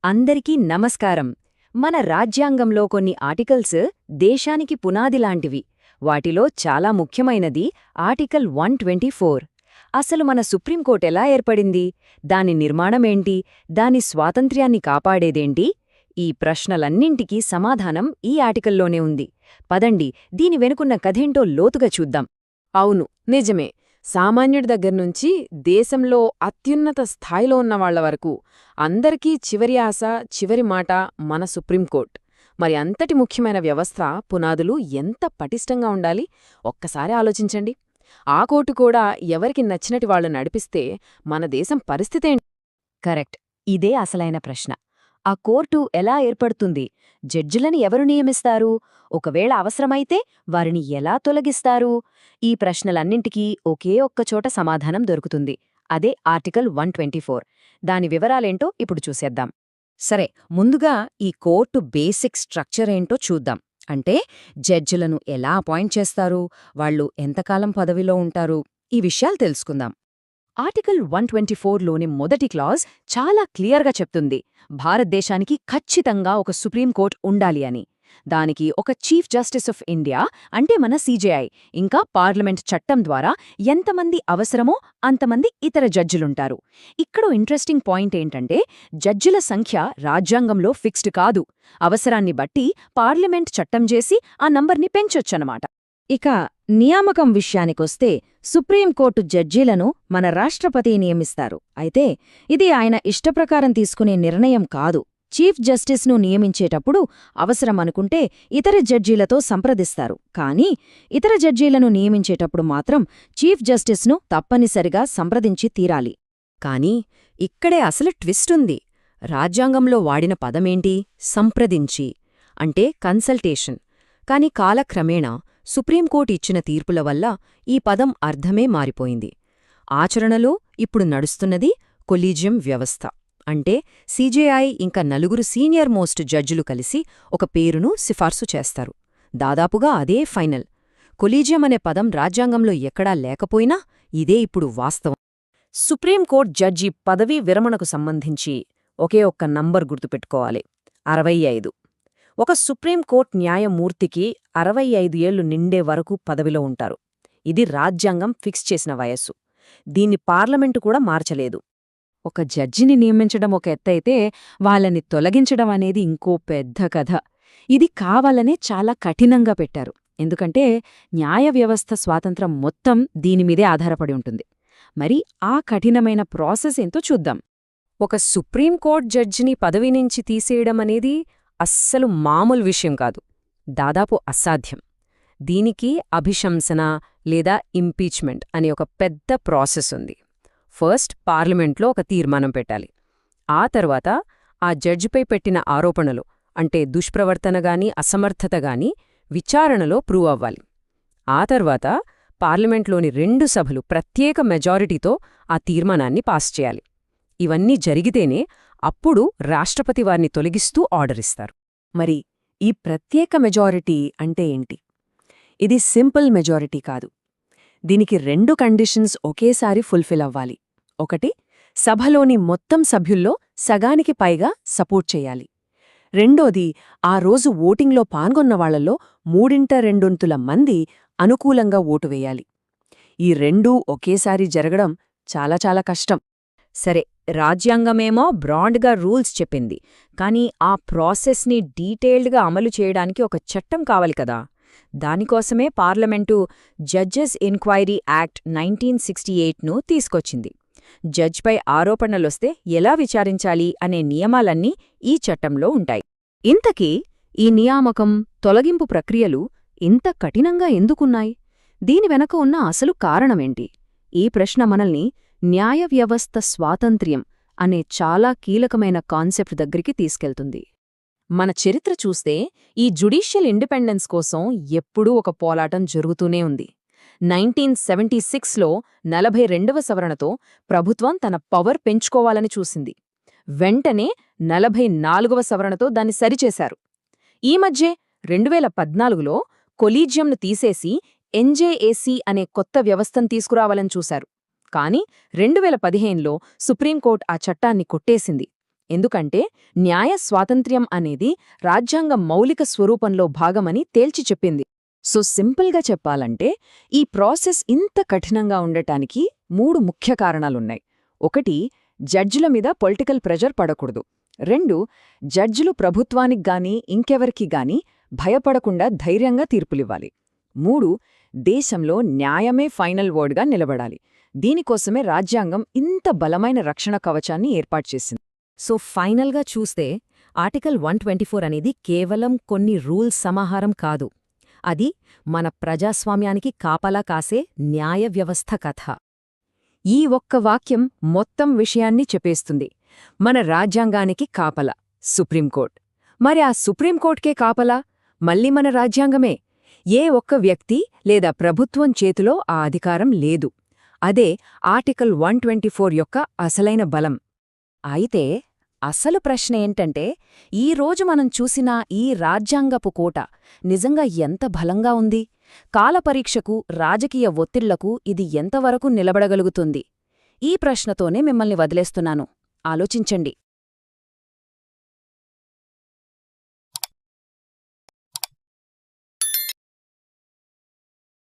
అందరికీ నమస్కారం. మన రాజ్యాంగంలో కొన్ని ఆర్టికల్స్ దేశానికి పునాదిలాంటివి. వాటిలో చాలా ముఖ్యమైనది ఆర్టికల్ 124. అసలు మన సుప్రీంకోర్టు ఎలా ఏర్పడింది? దాని నిర్మాణమేంటి? దాని స్వాతంత్ర్యాన్ని కాపాడేదేంటి? ఈ ప్రశ్నలన్నింటికీ సమాధానం ఈ ఆర్టికల్లోనే ఉంది. పదండి, దీని వెనుకున్న కథేంటో లోతుగా చూద్దాం. అవును, నిజమే. సామాన్యుడి దగ్గర్నుంచి దేశంలో అత్యున్నత స్థాయిలో ఉన్నవాళ్ల వరకు అందరికీ చివరి ఆశ, చివరి మాట మన సుప్రీంకోర్టు. మరి అంతటి ముఖ్యమైన వ్యవస్థ పునాదులు ఎంత పటిష్టంగా ఉండాలి ఒక్కసారి ఆలోచించండి. ఆ కోర్టు కూడా ఎవరికి నచ్చినటి వాళ్లు నడిపిస్తే మన దేశం పరిస్థితేంటి? కరెక్ట్. ఇదే అసలైన ప్రశ్న. ఆ కోర్టు ఎలా ఏర్పడుతుంది? జడ్జిలని ఎవరు నియమిస్తారు? ఒకవేళ అవసరమైతే వారిని ఎలా తొలగిస్తారు? ఈ ప్రశ్నలన్నింటికీ ఒకే ఒక్కచోట సమాధానం దొరుకుతుంది. అదే ఆర్టికల్ 124. దాని వివరాలేంటో ఇప్పుడు చూసేద్దాం. సరే, ముందుగా ఈ కోర్టు బేసిక్ స్ట్రక్చర్ ఏంటో చూద్దాం. అంటే జడ్జిలను ఎలా అపాయింట్ చేస్తారు, వాళ్ళు ఎంతకాలం పదవిలో ఉంటారు, ఈ విషయాలు తెలుసుకుందాం. ఆర్టికల్ 124లోని మొదటి క్లాజ్ చాలా క్లియర్గా చెప్తుంది, భారతదేశానికి ఖచ్చితంగా ఒక సుప్రీంకోర్టు ఉండాలి అని. దానికి ఒక చీఫ్ జస్టిస్ ఆఫ్ ఇండియా అంటే మన సీజేఐ, ఇంకా పార్లమెంట్ చట్టం ద్వారా ఎంతమంది అవసరమో అంతమంది ఇతర జడ్జిలుంటారు. ఇక్కడో ఇంట్రెస్టింగ్ పాయింట్ ఏంటంటే, జడ్జిల సంఖ్య రాజ్యాంగంలో ఫిక్స్డ్ కాదు. అవసరాన్ని బట్టి పార్లమెంట్ చట్టం చేసి ఆ నంబర్ని పెంచొచ్చనమాట. ఇక నియామకం విషయానికొస్తే సుప్రీంకోర్టు జడ్జీలను మన రాష్ట్రపతి నియమిస్తారు. అయితే ఇది ఆయన ఇష్టప్రకారం తీసుకునే నిర్ణయం కాదు. చీఫ్ జస్టిస్ను నియమించేటప్పుడు అవసరమనుకుంటే ఇతర జడ్జీలతో సంప్రదిస్తారు. కానీ ఇతర జడ్జీలను నియమించేటప్పుడు మాత్రం చీఫ్ జస్టిస్ను తప్పనిసరిగా సంప్రదించి తీరాలి. కానీ ఇక్కడే అసలు ట్విస్టుంది. రాజ్యాంగంలో వాడిన పదమేంటి? సంప్రదించి, అంటే కన్సల్టేషన్. కాని కాలక్రమేణా సుప్రీంకోర్టు ఇచ్చిన తీర్పుల వల్ల ఈ పదం అర్థమే మారిపోయింది. ఆచరణలో ఇప్పుడు నడుస్తున్నది కొలీజియం వ్యవస్థ. అంటే సీజేఐ ఇంకా నలుగురు సీనియర్ మోస్ట్ జడ్జిలు కలిసి ఒక పేరును సిఫార్సు చేస్తారు. దాదాపుగా అదే ఫైనల్. కొలీజియం అనే పదం రాజ్యాంగంలో ఎక్కడా లేకపోయినా ఇదే ఇప్పుడు వాస్తవం. సుప్రీంకోర్టు జడ్జి పదవీ విరమణకు సంబంధించి ఒకే ఒక్క నంబర్ గుర్తుపెట్టుకోవాలి: 65. ఒక సుప్రీంకోర్టు న్యాయమూర్తికి 65 ఏళ్లు నిండే వరకు పదవిలో ఉంటారు. ఇది రాజ్యాంగం ఫిక్స్ చేసిన వయస్సు. దీన్ని పార్లమెంటు కూడా మార్చలేదు. ఒక జడ్జిని నియమించడం ఒక ఎత్తైతే వాళ్ళని తొలగించడం అనేది ఇంకో పెద్ద కథ. ఇది కావాలనే చాలా కఠినంగా పెట్టారు. ఎందుకంటే న్యాయ వ్యవస్థ స్వాతంత్రం మొత్తం దీనిమీదే ఆధారపడి ఉంటుంది. మరి ఆ కఠినమైన ప్రాసెస్ ఏంతో చూద్దాం. ఒక సుప్రీంకోర్టు జడ్జిని పదవి నుంచి తీసేయడం అనేది అస్సలు మామూలు విషయం కాదు. దాదాపు అసాధ్యం. దీనికి అభిశంసన లేదా ఇంపీచ్మెంట్ అనే ఒక పెద్ద ప్రాసెస్ ఉంది. ఫస్ట్ పార్లమెంట్లో ఒక తీర్మానం పెట్టాలి. ఆ తర్వాత ఆ జడ్జిపై పెట్టిన ఆరోపణలు, అంటే దుష్ప్రవర్తనగాని అసమర్థతగాని విచారణలో ప్రూవ్ అవ్వాలి. ఆ తర్వాత పార్లమెంట్లోని 2 సభలు ప్రత్యేక మెజారిటీతో ఆ తీర్మానాన్ని పాస్ చేయాలి. ఇవన్నీ జరిగితేనే అప్పుడు రాష్ట్రపతి వారిని తొలగిస్తూ ఆర్డరిస్తారు. మరి ఈ ప్రత్యేక మెజారిటీ అంటే ఏంటి? ఇది సింపుల్ మెజారిటీ కాదు. దీనికి 2 కండిషన్స్ ఒకేసారి ఫుల్ఫిల్ అవ్వాలి. ఒకటి, సభలోని మొత్తం సభ్యుల్లో సగానికి పైగా సపోర్ట్ చేయాలి. రెండోది, ఆ రోజు ఓటింగ్లో పాల్గొన్నవాళ్లలో 3/2 మంది అనుకూలంగా ఓటు వేయాలి. ఈ 2 ఒకేసారి జరగడం చాలా చాలా కష్టం. సరే, రాజ్యాంగమేమో బ్రాడ్గా రూల్స్ చెప్పింది. కానీ ఆ ప్రాసెస్ని డీటెయిల్డ్గా అమలు చేయడానికి ఒక చట్టం కావాలి కదా. దానికోసమే పార్లమెంటు జడ్జెస్ ఎంక్వైరీ యాక్ట్ 1968ను తీసుకొచ్చింది. జడ్జ్పై ఆరోపణలొస్తే ఎలా విచారించాలి అనే నియమాలన్నీ ఈ చట్టంలో ఉంటాయి. ఇంతకీ ఈ నియామకం, తొలగింపు ప్రక్రియలు ఇంత కఠినంగా ఎందుకున్నాయి? దీని వెనక ఉన్న అసలు కారణమేంటి? ఈ ప్రశ్న మనల్ని న్యాయ వ్యవస్థ స్వాతంత్ర్యం అనే చాలా కీలకమైన కాన్సెప్ట్ దగ్గరికి తీసుకెళ్తుంది. మన చరిత్ర చూస్తే ఈ జ్యుడిషియల్ ఇండిపెండెన్స్ కోసం ఎప్పుడూ ఒక పోరాటం జరుగుతూనే ఉంది. 1976లో 42వ సవరణతో ప్రభుత్వం తన పవర్ పెంచుకోవాలని చూసింది. వెంటనే 44వ సవరణతో దాన్ని సరిచేశారు. ఈ మధ్యే 2014లో కొలీజియంను తీసేసి ఎన్జేఏసీ అనే కొత్త వ్యవస్థను తీసుకురావాలని చూశారు. కానీ 2015లో సుప్రీంకోర్టు ఆ చట్టాన్ని కొట్టేసింది. ఎందుకంటే న్యాయ స్వాతంత్ర్యం అనేది రాజ్యాంగం మౌలిక స్వరూపంలో భాగమని తేల్చి చెప్పింది. సో సింపుల్గా చెప్పాలంటే ఈ ప్రాసెస్ ఇంత కఠినంగా ఉండటానికి 3 ముఖ్య కారణాలున్నాయి. 1, జడ్జిల మీద పొలిటికల్ ప్రెజర్ పడకూడదు. 2, జడ్జిలు ప్రభుత్వానికి గానీ ఇంకెవరికి గానీ భయపడకుండా ధైర్యంగా తీర్పులివ్వాలి. 3, దేశంలో న్యాయమే ఫైనల్ వర్డ్గా నిలబడాలి. దీనికోసమే రాజ్యాంగం ఇంత బలమైన రక్షణ కవచాన్ని ఏర్పాటుచేసింది. సో ఫైనల్గా చూస్తే ఆర్టికల్ 124 అనేది కేవలం కొన్ని రూల్స్ సమాహారం కాదు. అది మన ప్రజాస్వామ్యానికి కాపలా కాసే న్యాయ వ్యవస్థ కథ. ఈ ఒక్క వాక్యం మొత్తం విషయాన్ని చెప్పేస్తుంది. మన రాజ్యాంగానికి కాపలా సుప్రీంకోర్టు. మరి ఆ సుప్రీంకోర్టుకే కాపలా మళ్ళీ మన రాజ్యాంగమే. ఏ ఒక్క వ్యక్తి లేదా ప్రభుత్వం చేతిలో ఆ అధికారం లేదు. అదే ఆర్టికల్ 124 యొక్క అసలైన బలం. అయితే అసలు ప్రశ్న ఏంటంటే, ఈరోజు మనం చూసిన ఈ రాజ్యాంగపు కోట నిజంగా ఎంత బలంగా ఉంది? కాలపరీక్షకు, రాజకీయ ఒత్తిళ్లకు ఇది ఎంతవరకు నిలబడగలుగుతుంది? ఈ ప్రశ్నతోనే మిమ్మల్ని వదిలేస్తున్నాను. ఆలోచించండి.